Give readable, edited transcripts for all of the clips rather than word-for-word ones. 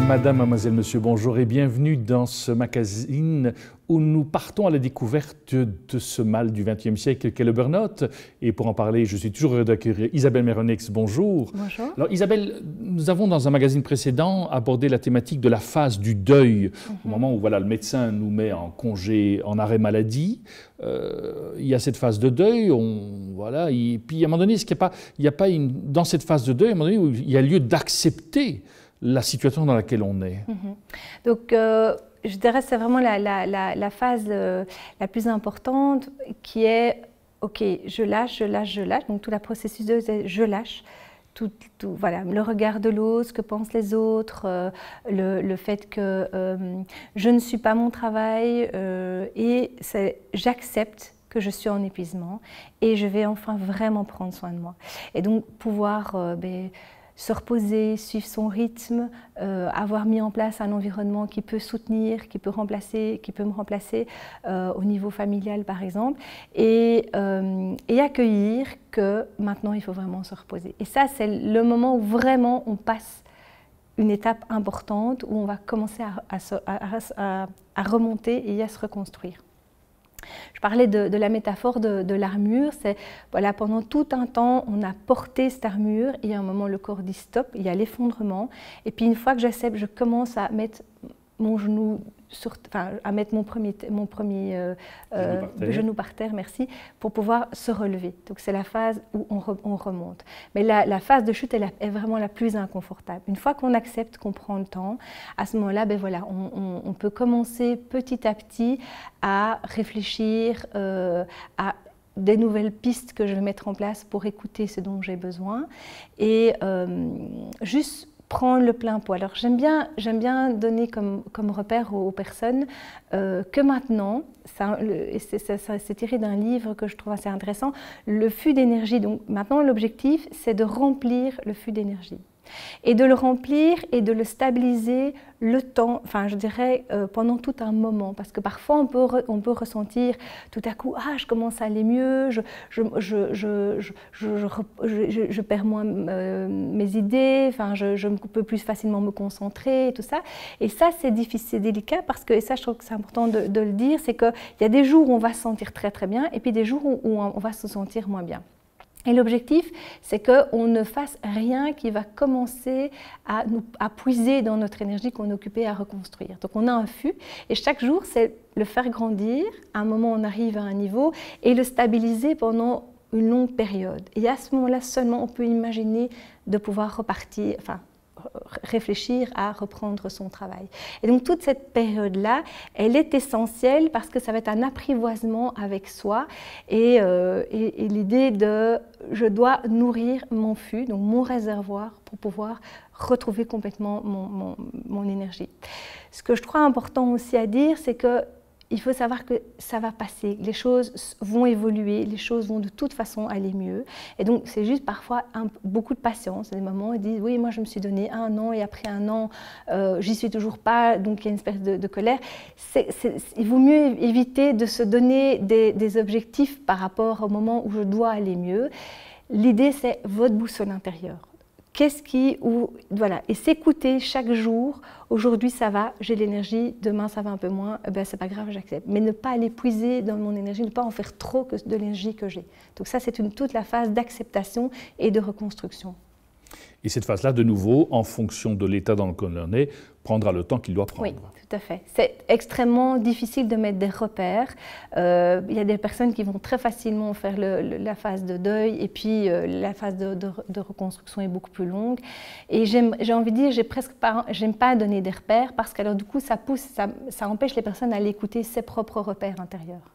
Madame, mademoiselle, monsieur, bonjour et bienvenue dans ce magazine où nous partons à la découverte de ce mal du XXe siècle qu'est le burn-out. Et pour en parler, je suis toujours heureux d'accueillir Isabelle Meronex. Bonjour. Bonjour. Alors Isabelle, nous avons dans un magazine précédent abordé la thématique de la phase du deuil, au moment où voilà, le médecin nous met en congé, en arrêt maladie. Il y a cette phase de deuil, voilà, et puis à un moment donné, est-ce qu'il n'y a pas dans cette phase de deuil, à un moment donné, où il y a lieu d'accepter la situation dans laquelle on est. Donc, je dirais que c'est vraiment la phase la plus importante qui est, ok, je lâche, donc tout le processus de je lâche, tout, voilà, le regard de l'autre, ce que pensent les autres, le fait que je ne suis pas mon travail et j'accepte que je suis en épuisement et je vais enfin vraiment prendre soin de moi. Et donc pouvoir se reposer, suivre son rythme, avoir mis en place un environnement qui peut soutenir, qui peut me remplacer au niveau familial par exemple, et accueillir que maintenant il faut vraiment se reposer. Et ça c'est le moment où vraiment on passe une étape importante, où on va commencer à remonter et à se reconstruire. Je parlais de la métaphore de l'armure, c'est voilà, pendant tout un temps on a porté cette armure et à un moment le corps dit stop, il y a l'effondrement et puis une fois que j'accepte, je commence à mettre mon genou à mettre mon premier genou par terre, merci, pour pouvoir se relever. Donc c'est la phase où on remonte. Mais la phase de chute est vraiment la plus inconfortable. Une fois qu'on accepte, qu'on prend le temps, à ce moment-là, voilà, on peut commencer petit à petit à réfléchir à des nouvelles pistes que je vais mettre en place pour écouter ce dont j'ai besoin et juste prendre le plein poids. Alors j'aime bien donner comme repère aux personnes que maintenant, c'est tiré d'un livre que je trouve assez intéressant, le flux d'énergie. Donc maintenant l'objectif c'est de remplir le flux d'énergie. Et de le remplir et de le stabiliser le temps, enfin je dirais pendant tout un moment, parce que parfois on peut ressentir tout à coup, ah je commence à aller mieux, je perds moins mes idées, enfin je peux plus facilement me concentrer et tout ça. Et ça c'est difficile, c'est délicat parce que, et ça je trouve que c'est important de le dire, c'est qu'il y a des jours où on va se sentir très très bien et puis des jours où on va se sentir moins bien. Et l'objectif, c'est qu'on ne fasse rien qui va commencer à puiser dans notre énergie qu'on est occupé à reconstruire. Donc on a un flux et chaque jour, c'est le faire grandir. À un moment, on arrive à un niveau et le stabiliser pendant une longue période. Et à ce moment-là seulement, on peut imaginer de pouvoir repartir, enfin, réfléchir à reprendre son travail. Et donc toute cette période-là, elle est essentielle parce que ça va être un apprivoisement avec soi et l'idée de je dois nourrir mon fût, donc mon réservoir pour pouvoir retrouver complètement mon énergie. Ce que je crois important aussi à dire, c'est que il faut savoir que ça va passer, les choses vont évoluer, les choses vont de toute façon aller mieux. Et donc, c'est juste parfois beaucoup de patience. Il y a des moments où ils disent « oui, moi je me suis donné 1 an et après 1 an, j'y suis toujours pas », donc il y a une espèce de colère. Il vaut mieux éviter de se donner des objectifs par rapport au moment où je dois aller mieux. L'idée, c'est votre boussole intérieure. Voilà, et s'écouter chaque jour, aujourd'hui ça va, j'ai l'énergie, demain ça va un peu moins, ben c'est pas grave, j'accepte. Mais ne pas aller puiser dans mon énergie, ne pas en faire trop de l'énergie que j'ai. Donc ça c'est toute la phase d'acceptation et de reconstruction. Et cette phase-là, de nouveau, en fonction de l'état dans lequel on est, prendra le temps qu'il doit prendre. Oui, tout à fait. C'est extrêmement difficile de mettre des repères. Il y a des personnes qui vont très facilement faire la phase de deuil et puis la phase de reconstruction est beaucoup plus longue. Et j'ai envie de dire, j'aime pas donner des repères parce que alors du coup, ça empêche les personnes à aller écouter ses propres repères intérieurs.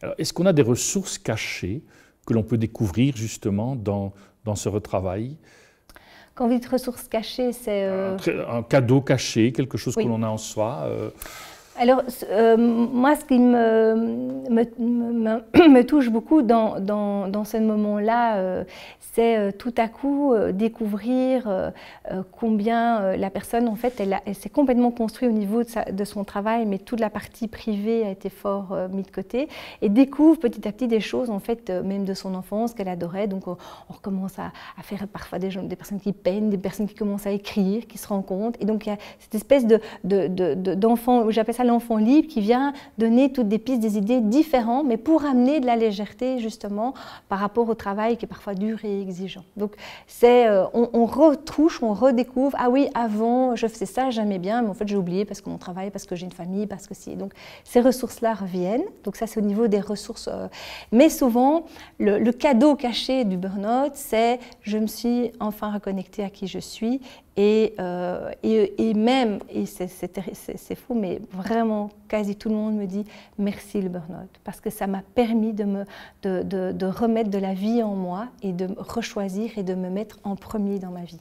Alors, est-ce qu'on a des ressources cachées que l'on peut découvrir justement dans ce retravail? Quand on dit de ressources cachées, c'est... Un cadeau caché, quelque chose que l'on a en soi. Alors, moi, ce qui me touche beaucoup dans ce moment-là, c'est tout à coup découvrir combien la personne, en fait, elle s'est complètement construite au niveau de son travail, mais toute la partie privée a été fort mise de côté, et découvre petit à petit des choses, en fait, même de son enfance qu'elle adorait. Donc, on recommence à faire parfois des personnes qui peignent, des personnes qui commencent à écrire, qui se rencontrent, et donc il y a cette espèce d'enfant, j'appelle ça l'enfant libre, qui vient donner toutes des pistes, des idées différentes, mais pour amener de la légèreté justement par rapport au travail qui est parfois dur et exigeant. Donc on retrouche, on redécouvre, ah oui, avant je faisais ça, j'aimais bien, mais en fait j'ai oublié parce que mon travail, parce que j'ai une famille, parce que si. Donc ces ressources-là reviennent, donc ça c'est au niveau des ressources. Mais souvent, le cadeau caché du burn-out, c'est je me suis enfin reconnectée à qui je suis. Et même, et c'est fou, mais vraiment, quasi tout le monde me dit merci le burn-out, parce que ça m'a permis de remettre de la vie en moi et de rechoisir et de me mettre en premier dans ma vie.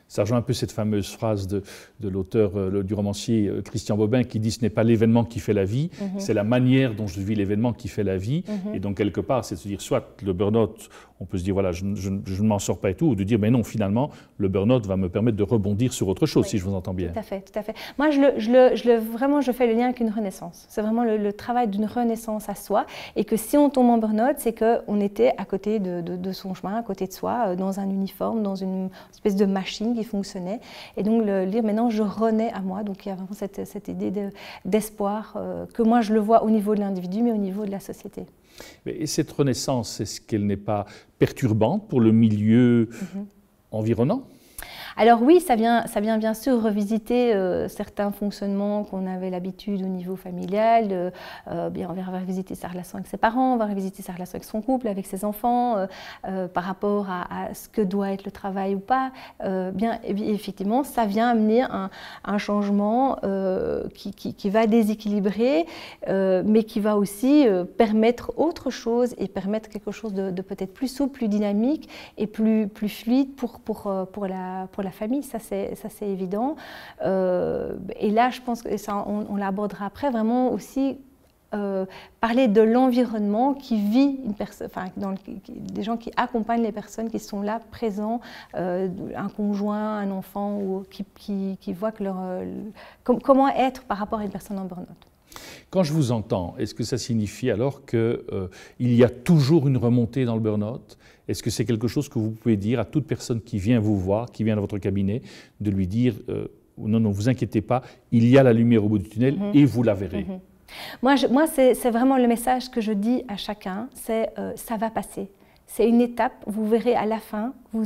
Ça rejoint un peu cette fameuse phrase de l'auteur, du romancier Christian Bobin, qui dit « ce n'est pas l'événement qui fait la vie, c'est la manière dont je vis l'événement qui fait la vie ». Et donc, quelque part, c'est de se dire, soit le burn-out, on peut se dire, voilà, je ne m'en sors pas et tout, ou de dire, mais non, finalement, le burn-out va me permettre de rebondir sur autre chose, oui, si je vous entends bien. Tout à fait, tout à fait. Moi, vraiment, je fais le lien avec une renaissance. C'est vraiment le travail d'une renaissance à soi, et que si on tombe en burn-out, c'est qu'on était à côté de son chemin, à côté de soi, dans un uniforme, dans une espèce de machine qui fonctionnait, et donc le dire maintenant je renais à moi, donc il y a vraiment cette idée d'espoir que moi je le vois au niveau de l'individu mais au niveau de la société. Et cette renaissance, est-ce qu'elle n'est pas perturbante pour le milieu environnant ? Alors oui, ça vient bien sûr revisiter certains fonctionnements qu'on avait l'habitude au niveau familial. Bien, on va revisiter sa relation avec ses parents, on va revisiter sa relation avec son couple, avec ses enfants, par rapport à ce que doit être le travail ou pas. Bien, effectivement, ça vient amener un changement qui va déséquilibrer, mais qui va aussi permettre autre chose et permettre quelque chose de peut-être plus souple, plus dynamique et plus fluide pour la famille, ça c'est évident. Et là, je pense que ça, on l'abordera après, vraiment aussi parler de l'environnement qui vit une personne, enfin, des gens qui accompagnent les personnes qui sont là, présents, un conjoint, un enfant, ou qui voient que comment être par rapport à une personne en burn-out. Quand je vous entends, est-ce que ça signifie alors qu'il y a toujours une remontée dans le burn-out ? Est-ce que c'est quelque chose que vous pouvez dire à toute personne qui vient vous voir, qui vient dans votre cabinet, de lui dire non, ne vous inquiétez pas, il y a la lumière au bout du tunnel et vous la verrez. Moi c'est vraiment le message que je dis à chacun, c'est ça va passer. C'est une étape, vous verrez à la fin, vous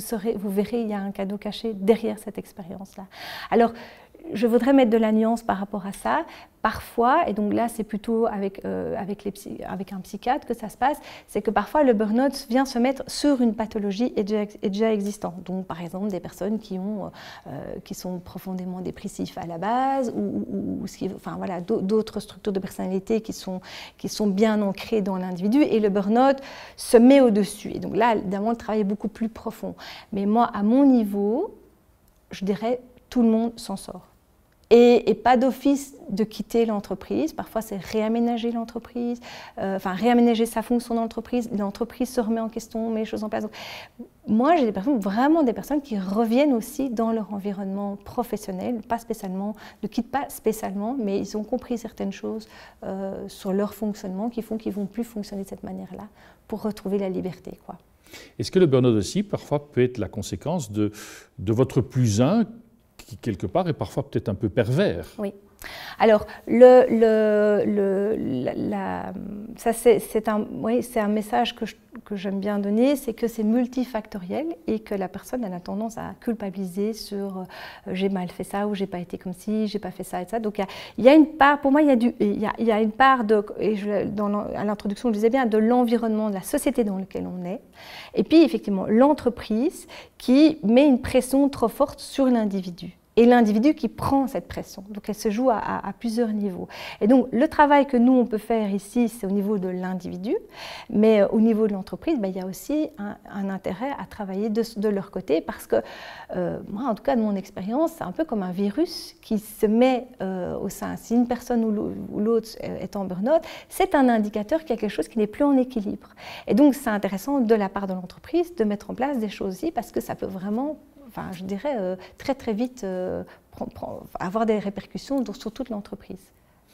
verrez, il y a un cadeau caché derrière cette expérience-là. Alors, je voudrais mettre de la nuance par rapport à ça. Parfois, et donc là c'est plutôt avec un psychiatre que ça se passe, c'est que parfois le burn-out vient se mettre sur une pathologie déjà existante. Donc par exemple des personnes qui sont profondément dépressifs à la base ou enfin, voilà, d'autres structures de personnalité qui sont bien ancrées dans l'individu, et le burn-out se met au-dessus. Et donc là, évidemment, le travail est beaucoup plus profond. Mais moi, à mon niveau, je dirais tout le monde s'en sort. Et pas d'office de quitter l'entreprise. Parfois, c'est réaménager l'entreprise, enfin réaménager sa fonction dans l'entreprise. L'entreprise se remet en question, met les choses en place. Donc, moi, j'ai vraiment des personnes qui reviennent aussi dans leur environnement professionnel, pas spécialement, ne quittent pas spécialement, mais ils ont compris certaines choses sur leur fonctionnement qui font qu'ils ne vont plus fonctionner de cette manière-là pour retrouver la liberté, quoi. Est-ce que le burn-out aussi, parfois, peut être la conséquence de votre plus-un qui, quelque part, est parfois peut-être un peu pervers? Oui. Alors, ça c'est un message que j'aime bien donner, c'est que c'est multifactoriel et que la personne elle a tendance à culpabiliser sur j'ai mal fait ça ou j'ai pas été comme ci, j'ai pas fait ça et ça. Donc il y a une part, pour moi il y a une part de, à l'introduction je disais bien, de l'environnement, de la société dans laquelle on est, et puis effectivement l'entreprise qui met une pression trop forte sur l'individu. et l'individu qui prend cette pression. Donc elle se joue à plusieurs niveaux. Et donc le travail que nous on peut faire ici, c'est au niveau de l'individu, mais au niveau de l'entreprise, il y a aussi un intérêt à travailler de leur côté, parce que moi, en tout cas de mon expérience, c'est un peu comme un virus qui se met au sein. Si une personne ou l'autre est en burn-out, c'est un indicateur qu'il y a quelque chose qui n'est plus en équilibre. Et donc c'est intéressant de la part de l'entreprise de mettre en place des choses aussi, parce que ça peut vraiment, enfin, je dirais, très très vite avoir des répercussions sur toute l'entreprise.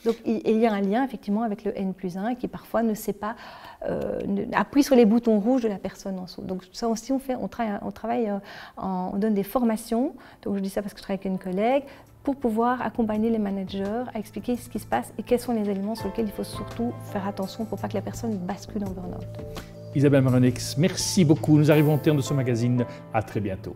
Donc il y a un lien effectivement avec le N+1 qui parfois ne sait pas, appuie sur les boutons rouges de la personne en dessous. Donc ça aussi on donne des formations, donc je dis ça parce que je travaille avec une collègue, pour pouvoir accompagner les managers à expliquer ce qui se passe et quels sont les éléments sur lesquels il faut surtout faire attention pour pas que la personne bascule en burn-out. Isabelle Maronix, merci beaucoup. Nous arrivons au terme de ce magazine. À très bientôt.